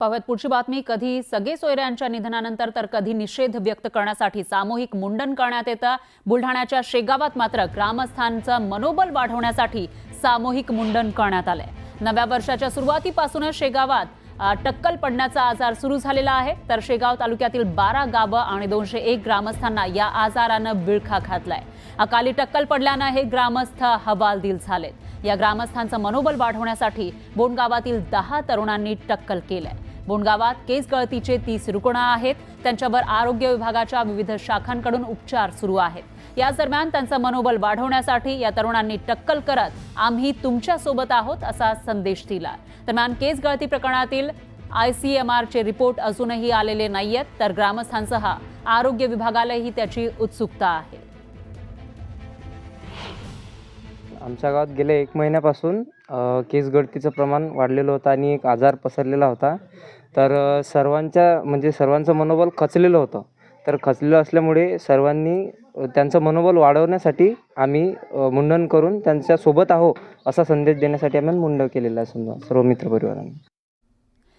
पाहूयात पुढची बातमी। कधी सगळे सोयऱ्यांच्या निधनानंतर तर कधी निषेध व्यक्त करण्यासाठी सामूहिक मुंडन करण्यात येतं। बुलढाण्याच्या शेगावात मात्र ग्रामस्थांचं मनोबल वाढवण्यासाठी सामूहिक मुंडन करण्यात आलंय। नव्या वर्षाच्या सुरुवातीपासूनच शेगावात टक्कल पडण्याचा आजार सुरू झालेला आहे। तर शेगाव तालुक्यातील 12 गावं आणि 201 ग्रामस्थांना या आजारानं विळखा घातलाय। अकाली टक्कल पडल्यानं हे ग्रामस्थ हवालदिल झालेत। या ग्रामस्थांचं मनोबल वाढवण्यासाठी बोंडगावातील 10 तरुणांनी टक्कल केलंय। बोंडगावात केस गळतीचे 30 रुग्ण आहेत। त्यांच्यावर आरोग्य विभागाच्या विविध शाखांकडून उपचार सुरू आहेत। या दरम्यान त्यांचं मनोबल वाढवण्यासाठी या तरुणांनी टक्कल करत आम्ही तुमच्या सोबत आहोत असा संदेश दिला। दरम्यान केस गळती प्रकरणातील ICMRचे रिपोर्ट अजूनही आलेले नाहीयेत। तर ग्रामस्थांसह आरोग्य विभागालाही त्याची उत्सुकता आहे। आमच्या गावात गेल्या 1 महिन्यापासून केस गळतीचं प्रमाण वाढलेलं होतं आणि एक आजार पसरलेला होता। तर सर्वांचं मनोबल खचलेलं होतं। तर खचलेलं असल्यामुळे सर्वांनी त्यांचं मनोबल वाढवण्यासाठी आम्ही मुंडन करून त्यांच्या सोबत आहोत असा संदेश देण्यासाठी आम्ही मुंडन केलेलं आहे सर्व मित्रपरिवारांनी।